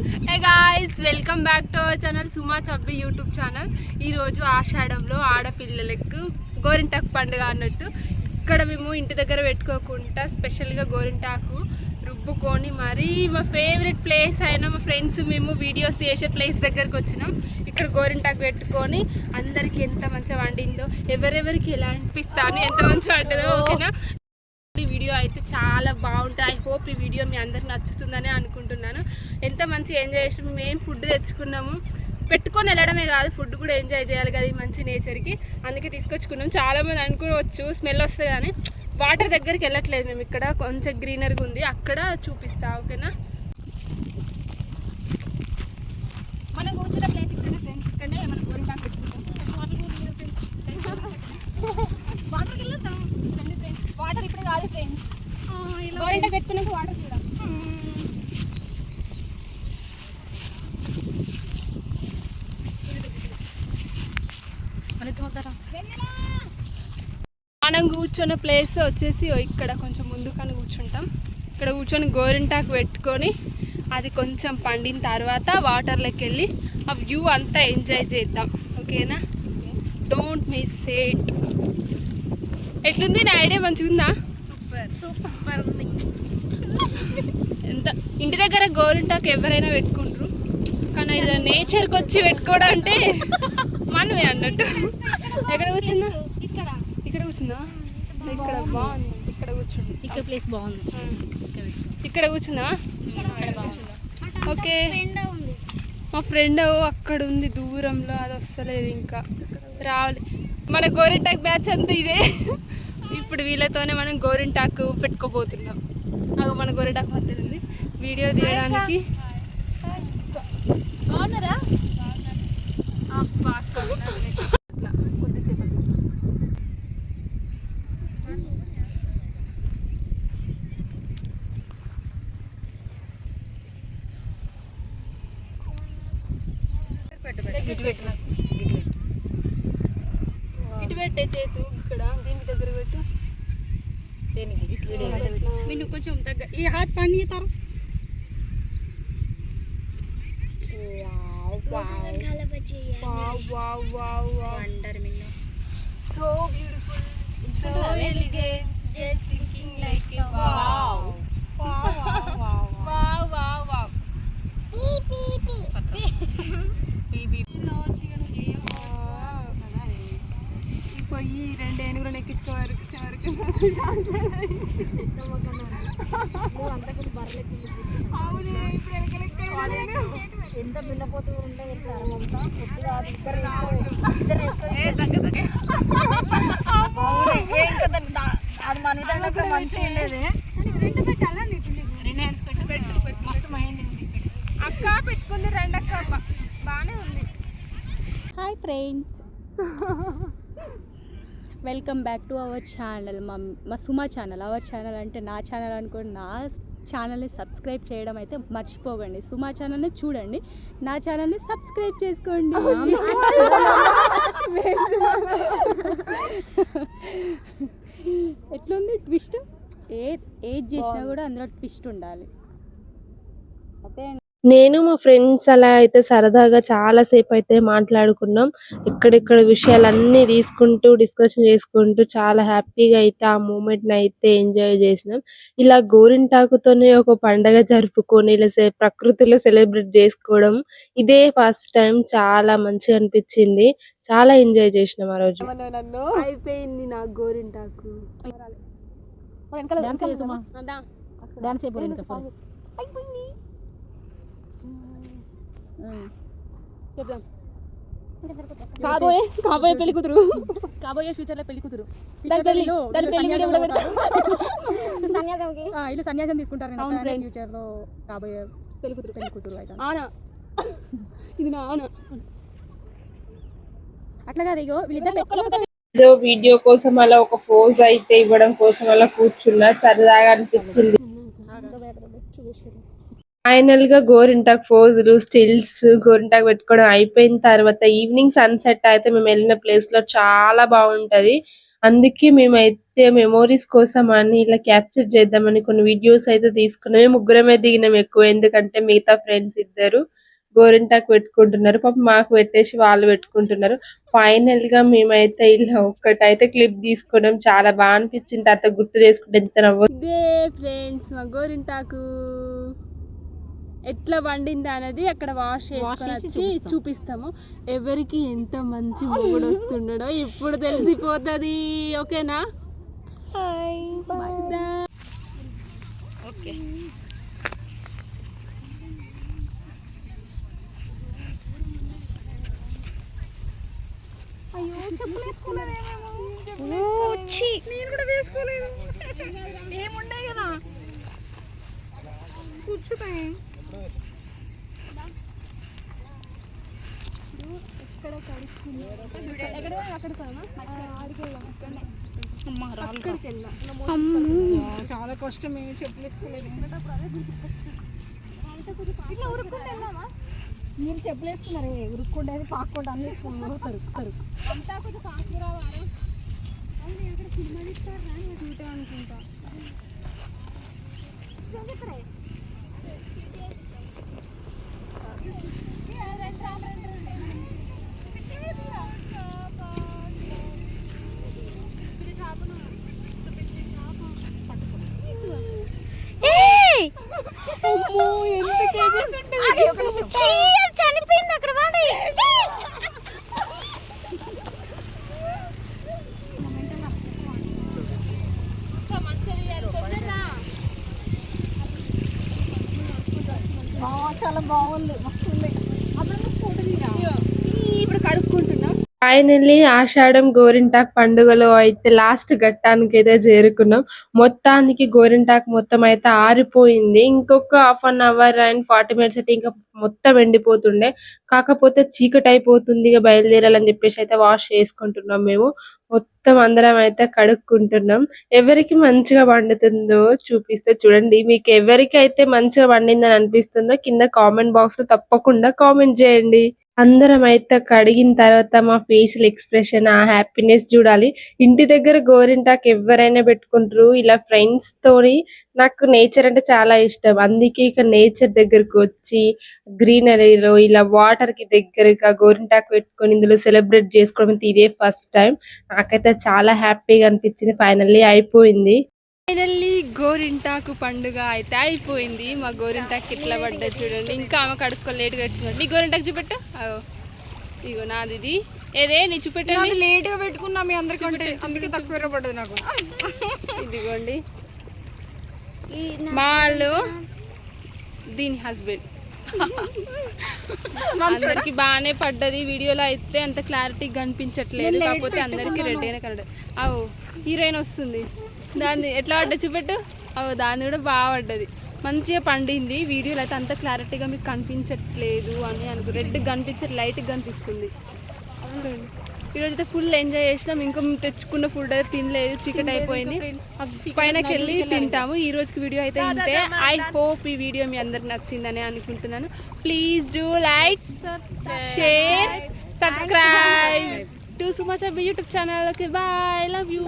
Hey guys, welcome back to our channel Suma chubby YouTube channel. ఈరోజు ఆషాఢంలో ఆడపిల్లలకు గోరింటాకు పండుగ అన్నట్టు ఇక్కడ మేము ఇంటి దగ్గర పెట్టుకోకుండా స్పెషల్గా గోరింటాకు రుబ్బుకొని మరీ మా ఫేవరెట్ ప్లేస్ అయినా మా ఫ్రెండ్స్ మేము వీడియోస్ చేసే ప్లేస్ దగ్గరకు వచ్చినాం. ఇక్కడ గోరింటాకు పెట్టుకొని అందరికి ఎంత మంచిగా వండిందో, ఎవరెవరికి ఎలా అనిపిస్తాను, ఎంత మంచిగా వంటుందో. ఓకేనా, ఈ వీడియో అయితే చాలా బాగుంటుంది. ఐ హోప్ ఈ వీడియో మీ అందరికి నచ్చుతుందని అనుకుంటున్నాను. ఎంత మంచిగా ఎంజాయ్ చేసాము. మేము ఫుడ్ తెచ్చుకున్నాము, పెట్టుకొని వెళ్ళడమే కాదు ఫుడ్ కూడా ఎంజాయ్ చేయాలి కదా ఈ మంచి నేచర్కి, అందుకే తీసుకొచ్చుకున్నాం. చాలామంది అనుకోవచ్చు స్మెల్ వస్తుంది కానీ వాటర్ దగ్గరికి వెళ్ళట్లేదు మేము. ఇక్కడ కొంచెం గ్రీనరీగా ఉంది, అక్కడ చూపిస్తా. ఓకేనా, మనం కూర్చున్న ప్లేస్ ఇక్కడ ఫ్రెండ్స్, ఇక్కడనే మనం గోరింటాకు పెట్టుకుంటాం. వాటర్కి వెళ్తాం ఫ్రెండ్స్. వాటర్ ఇప్పుడు కాదు ఫ్రెండ్స్, గోరింటాకు పెట్టుకున్నాక వాటర్ చూద్దాం. మనం కూర్చున్న ప్లేస్ వచ్చేసి ఇక్కడ కొంచెం ముందుకని కూర్చుంటాం. ఇక్కడ కూర్చొని గోరింటాకు పెట్టుకొని అది కొంచెం పండిన తర్వాత వాటర్లోకి వెళ్ళి ఆ వ్యూ అంతా ఎంజాయ్ చేద్దాం. ఓకేనా, డోంట్ మిస్ ఇట్. ఎట్లుంది నా ఐడియా? మంచిగా ఉందా? సూపర్ సూపర్ ఉంది. ఎంత ఇంటి దగ్గర గోరింటాకు ఎవరైనా పెట్టుకుంటారు, కానీ ఇది నేచర్కి వచ్చి పెట్టుకోవడం అంటే మనమే అన్నట్టు. ఎక్కడ కూర్చుందా? ఇక్కడ కూర్చుందా? ఇక్కడ బాగుంది, ఇక్కడ కూర్చుంది. ఇక్కడ ప్లేస్ బాగుంది, ఇక్కడ కూర్చుందా? ఓకే, మా ఫ్రెండ్ అక్కడ ఉంది దూరంలో, అది వస్తలేదు ఇంకా రావాలి. మన గోరింటాకు బ్యాచ్ అంతా ఇదే. ఇప్పుడు వీళ్ళతోనే మనం గోరింటాకు పెట్టుకోబోతున్నాం. అది మన గోరింటాకు మధ్య ఉంది వీడియో తీయడానికి. బాగున్నారా? కొద్దిసేపు ఇటు పెట్టే చేతు, ఇక్కడ దీనికి దగ్గర పెట్టు. మీరు కొంచెం దగ్గర ఈ హాత్ పని తారు. So beautiful, so elegant, just looking like a wow. Wow, wow, wow. Beep, beep, beep. Beep, beep. పోయి 2 ఏనుగులను ఎక్కించుకోవాలి. ఎంత పిల్లపోతూ ఉంటే అది మన విధంగా మంచిగా లేదు. మస్తు మైంది అక్క పెట్టుకుంది. 2 అక్క బాగానే ఉంది. Hi friends, welcome back to our channel, మా సుమా ఛానల్. అవర్ ఛానల్ అంటే నా ఛానల్ అనుకోండి. నా ఛానల్ని సబ్స్క్రైబ్ చేయడం అయితే మర్చిపోకండి. సుమా ఛానల్ని చూడండి, నా ఛానల్ని సబ్స్క్రైబ్ చేసుకోండి. ఎట్లుంది ట్విస్ట్? ఏది చేసినా కూడా అందులో ట్విస్ట్ ఉండాలి. ఓకే, నేను మా ఫ్రెండ్స్ అలా అయితే సరదాగా చాలా సేపు అయితే మాట్లాడుకున్నాం. ఇక్కడిక్కడ విషయాలన్నీ తీసుకుంటూ డిస్కషన్ చేసుకుంటూ చాలా హ్యాపీగా అయితే ఆ మూమెంట్ ని అయితే ఎంజాయ్ చేసినాం. ఇలా గోరింటాకుతోనే ఒక పండగ జరుపుకొని ఇలా ప్రకృతిలో సెలబ్రేట్ చేసుకోవడం ఇదే ఫస్ట్ టైం. చాలా మంచిగా అనిపించింది, చాలా ఎంజాయ్ చేసినాం ఆ రోజు. అయిపోయింది నా గోరింటాకు. చెప్దాం. కాబోయే పెళ్లి కూతురు, కాబోయే ఫ్యూచర్ లో పెళ్లి కూతురు ఇల్లు సన్యాసం తీసుకుంటారు ఫ్యూచర్ లో. కాబోయే పెళ్లి కూతురు అయితే ఇది నా అట్లా కాదు. ఇగో వీళ్ళిద్దరు వీడియో కోసం అలా ఒక పోజ్ అయితే ఇవ్వడం కోసం అలా కూర్చున్నా, సరదాగా అనిపించింది. ఫైనల్ గా గోరింటాకు ఫోజులు స్టిల్స్ గోరింటాకు పెట్టుకోవడం అయిపోయిన తర్వాత ఈవినింగ్ సన్సెట్ అయితే మేము వెళ్ళిన ప్లేస్ లో చాలా బాగుంటది. అందుకే మేమైతే మెమోరీస్ కోసం అని ఇలా క్యాప్చర్ చేద్దామని కొన్ని వీడియోస్ అయితే తీసుకున్నాం. మేము ముగ్గురమే దిగినాం ఎక్కువ, ఎందుకంటే మిగతా ఫ్రెండ్స్ ఇద్దరు గోరింటాకు పెట్టుకుంటున్నారు. పాపం మాకు పెట్టేసి వాళ్ళు పెట్టుకుంటున్నారు. ఫైనల్ గా మేమైతే ఇలా ఒక్కటైతే క్లిప్ తీసుకున్నాం. చాలా బాగా అనిపించింది. తర్వాత గుర్తు చేసుకుంటే ఎంత నవ్వు. ఇదే ఫ్రెండ్స్ మా గోరింటాకు ఎట్లా వండింది అనేది అక్కడ వాష్ చేసుకొని వచ్చి చూపిస్తాము. ఎవరికి ఎంత మంచి మొగుడు వస్తున్నాడో ఇప్పుడు తెలిసిపోతుంది. ఓకేనా? ఓకే. నేను కూడా వేసుకోలేదు. ఏముండే కదా కూర్చున్నాయి. చాలా కష్టమే, చెప్పులు వేసుకోలేదు. మీరు చెప్పులు వేసుకున్నారు, ఉరుక్కుంటే పాక్కుండా అన్ని వేసుకున్నారు. అంతా కొంచెం పాకురా వారు అక్కడ సినిమా ఇస్తారు చూటే అనుకుంటా. చనిపోయింది అక్కడ వాడి. చాలా బాగుంది, మస్తుంది. ఇప్పుడు కడుక్కుంటున్నా. ఫైనల్లీ ఆషాఢం గోరింటాకు పండుగలో అయితే లాస్ట్ ఘట్టానికి అయితే చేరుకున్నాం. మొత్తానికి గోరింటాకు మొత్తం అయితే ఆరిపోయింది. ఇంకొక half an hour and 40 minutes అయితే ఇంకా మొత్తం ఎండిపోతుండే. కాకపోతే చీకటి అయిపోతుంది, ఇక బయలుదేరాలని చెప్పేసి అయితే వాష్ చేసుకుంటున్నాం. మేము మొత్తం అందరం అయితే కడుక్కుంటున్నాం. ఎవరికి మంచిగా వండుతుందో చూపిస్తే చూడండి. మీకు ఎవరికి అయితే మంచిగా వండిందని అనిపిస్తుందో కింద కామెంట్ బాక్స్ లో తప్పకుండా కామెంట్ చేయండి. అందరం అయితే కడిగిన తర్వాత మా ఫేషియల్ ఎక్స్ప్రెషన్, ఆ హ్యాపీనెస్ చూడాలి. ఇంటి దగ్గర గోరింటాకు ఎవరైనా పెట్టుకుంటారు. ఇలా ఫ్రెండ్స్ తోని నాకు నేచర్ అంటే చాలా ఇష్టం. అందుకే ఇక నేచర్ దగ్గరకు వచ్చి గ్రీనరీలో ఇలా వాటర్ కి దగ్గరగా గోరింటాకు పెట్టుకొని ఇందులో సెలబ్రేట్ చేసుకోవడం అయితే ఇదే ఫస్ట్ టైం. నాకైతే చాలా హ్యాపీగా అనిపించింది. ఫైనల్లీ అయిపోయింది. ఫైనల్లీ గోరింటాకు పండుగ అయితే అయిపోయింది. మా గోరింటాకు ఇట్లా పడ్డది చూడండి. ఇంకా ఆమె కడుక్కో లేట్ కట్టుకోండి. నీ గోరింటాకు చూపెట్టు. ఇగో నాది ఇది. ఏదే నీ చూపెట్టండి. లేట్ గా పెట్టుకున్నా మీ అందరికంటే, అందుకే తక్కువ పడ్డది నాకు. ఇదిగోండి వాళ్ళు దీని హస్బెండ్. అందరికి బాగానే పడ్డది. వీడియోలో అయితే అంత క్లారిటీ కనిపించట్లేదు, కాకపోతే అందరికి రెడ్ అయినా కరెక్ట్. అవు హీరోయిన్ వస్తుంది, దాన్ని ఎట్లా పడ్డా చూపెట్టు. అవు దాన్ని కూడా బాగా పడ్డది, మంచిగా పండింది. వీడియోలో అయితే అంత క్లారిటీగా మీకు కనిపించట్లేదు అని అనుకో. రెడ్ కనిపించట్లేదు, లైట్గా కనిపిస్తుంది. ఈరోజు అయితే ఫుల్ ఎంజాయ్ చేసినాం. ఇంకా మేము తెచ్చుకున్న ఫుడ్ అయితే తినలేదు, చీకటి అయిపోయింది. పైనకి వెళ్ళి తింటాము. ఈ రోజుకి వీడియో అయితే ఇంతే. ఐ హోప్ ఈ వీడియో మీ అందరికి నచ్చిందని అనుకుంటున్నాను. Please do like, share, subscribe to Suma chubby YouTube channel. Okay, bye, love you.